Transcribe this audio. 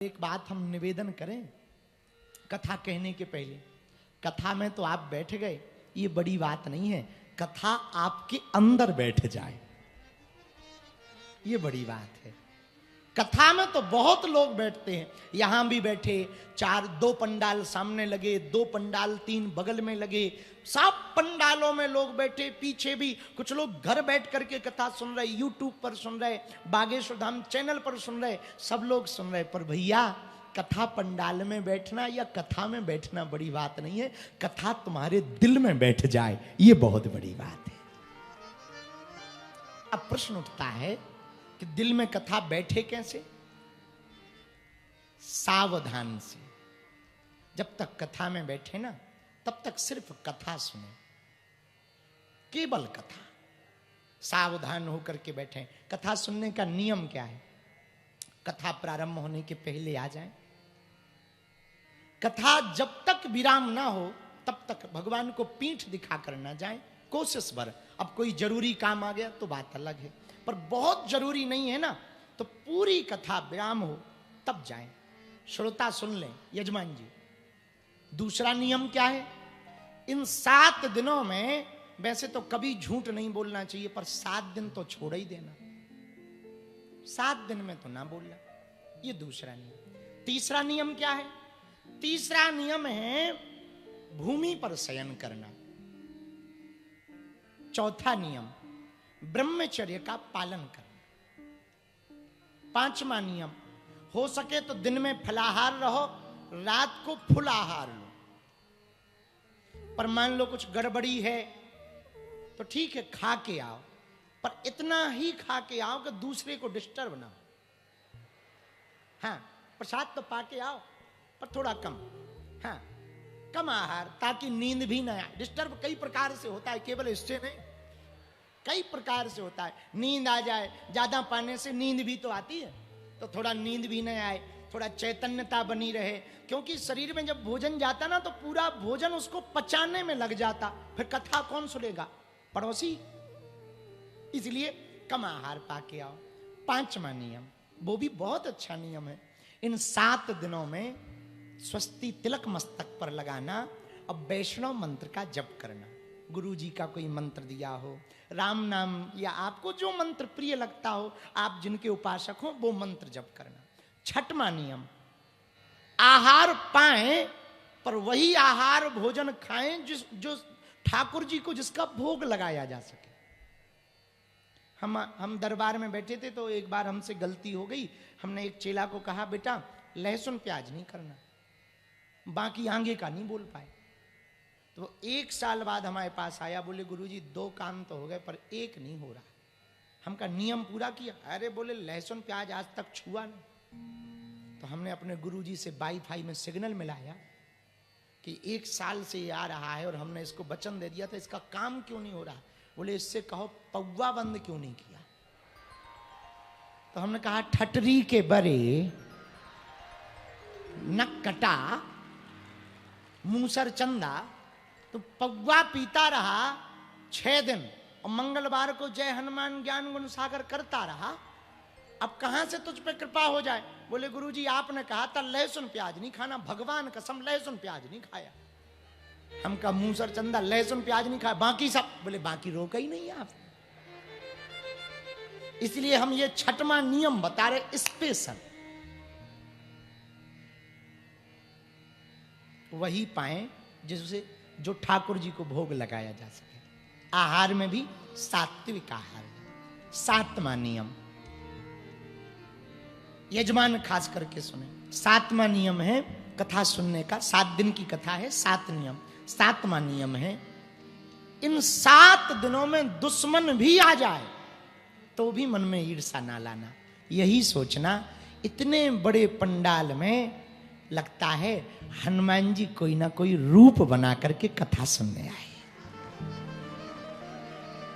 एक बात हम निवेदन करें कथा कहने के पहले। कथा में तो आप बैठ गए, ये बड़ी बात नहीं है। कथा आपके अंदर बैठ जाए, ये बड़ी बात है। कथा में तो बहुत लोग बैठते हैं, यहां भी बैठे, दो पंडाल सामने लगे, दो पंडाल तीन बगल में लगे, सब पंडालों में लोग बैठे। पीछे भी कुछ लोग घर बैठ करके कथा सुन रहे, यूट्यूब पर सुन रहे, बागेश्वर धाम चैनल पर सुन रहे, सब लोग सुन रहे। पर भैया, कथा पंडाल में बैठना या कथा में बैठना बड़ी बात नहीं है, कथा तुम्हारे दिल में बैठ जाए, ये बहुत बड़ी बात है। अब प्रश्न उठता है कि दिल में कथा बैठे कैसे? सावधान से। जब तक कथा में बैठे ना, तब तक सिर्फ कथा सुने, केवल कथा। सावधान होकर के बैठे। कथा सुनने का नियम क्या है? कथा प्रारंभ होने के पहले आ जाए। कथा जब तक विराम ना हो तब तक भगवान को पीठ दिखा कर ना जाए, कोशिश भर। अब कोई जरूरी काम आ गया तो बात अलग है, पर बहुत जरूरी नहीं है ना, तो पूरी कथा विराम हो तब जाएं, श्रोता सुन लें। यजमान जी, दूसरा नियम क्या है? इन 7 दिनों में वैसे तो कभी झूठ नहीं बोलना चाहिए, पर 7 दिन तो छोड़ ही देना। 7 दिन में तो ना बोलना, ये दूसरा नियम। तीसरा नियम क्या है? तीसरा नियम है भूमि पर शयन करना। चौथा नियम ब्रह्मचर्य का पालन करना। 5वां नियम, हो सके तो दिन में फलाहार रहो, रात को फुल आहार लो। पर मान लो कुछ गड़बड़ी है तो ठीक है, खा के आओ, पर इतना ही खा के आओ कि दूसरे को डिस्टर्ब ना हो। हाँ, प्रसाद तो पा के आओ, पर थोड़ा कम। हाँ, कम आहार, ताकि नींद भी ना आए। डिस्टर्ब कई प्रकार से होता है, केवल इससे नहीं, कई प्रकार से होता है। नींद आ जाए, ज्यादा पाने से नींद भी तो आती है, तो थोड़ा नींद भी न आए, थोड़ा चैतन्यता बनी रहे। क्योंकि शरीर में जब भोजन जाता ना, तो पूरा भोजन उसको पचाने में लग जाता, फिर कथा कौन सुनेगा? पड़ोसी। इसलिए कम आहार पाके आओ। 5वां नियम, वो भी बहुत अच्छा नियम है। इन 7 दिनों में स्वस्ति तिलक मस्तक पर लगाना और वैष्णव मंत्र का जप करना। गुरु जी का कोई मंत्र दिया हो, राम नाम, या आपको जो मंत्र प्रिय लगता हो, आप जिनके उपासक हो, वो मंत्र जप करना। 6वां नियम, आहार पाएं पर वही आहार भोजन खाएं जो ठाकुर जी को जिसका भोग लगाया जा सके। हम दरबार में बैठे थे, तो एक बार हमसे गलती हो गई। हमने एक चेला को कहा, बेटा लहसुन प्याज नहीं करना, बाकी आगे का नहीं बोल पाए। तो 1 साल बाद हमारे पास आया, बोले गुरुजी 2 काम तो हो गए, पर 1 नहीं हो रहा। हमका नियम पूरा किया। अरे बोले लहसुन प्याज आज तक छुआ नहीं। तो हमने अपने गुरुजी से वाईफाई में सिग्नल मिलाया कि 1 साल से ये आ रहा है और हमने इसको वचन दे दिया था, इसका काम क्यों नहीं हो रहा? बोले इससे कहो पौवा बंद क्यों नहीं किया? तो हमने कहा ठटरी के बरे नक कटा मूसर चंदा। तो पौवा पीता रहा 6 दिन और मंगलवार को जय हनुमान ज्ञान गुण सागर करता रहा। अब कहां से तुझ पे कृपा हो जाए? बोले गुरुजी आपने कहा था लहसुन प्याज नहीं खाना, भगवान कसम लहसुन प्याज नहीं खाया। हम का मूसर चंदा लहसुन प्याज नहीं खाया, बाकी सब। बोले बाकी रोका ही नहीं आप। इसलिए हम ये 6वां नियम बता रहे स्पेशल। वही पाएं जिससे जो ठाकुर जी को भोग लगाया जा सके। आहार में भी सात्विक आहार। 7वां नियम, यजमान खास करके सुने। 7वां नियम है कथा सुनने का। 7 दिन की कथा है, 7 नियम। 7वां नियम है, इन 7 दिनों में दुश्मन भी आ जाए तो भी मन में ईर्षा ना लाना। यही सोचना, इतने बड़े पंडाल में लगता है हनुमान जी कोई ना कोई रूप बना करके कथा सुनने आए।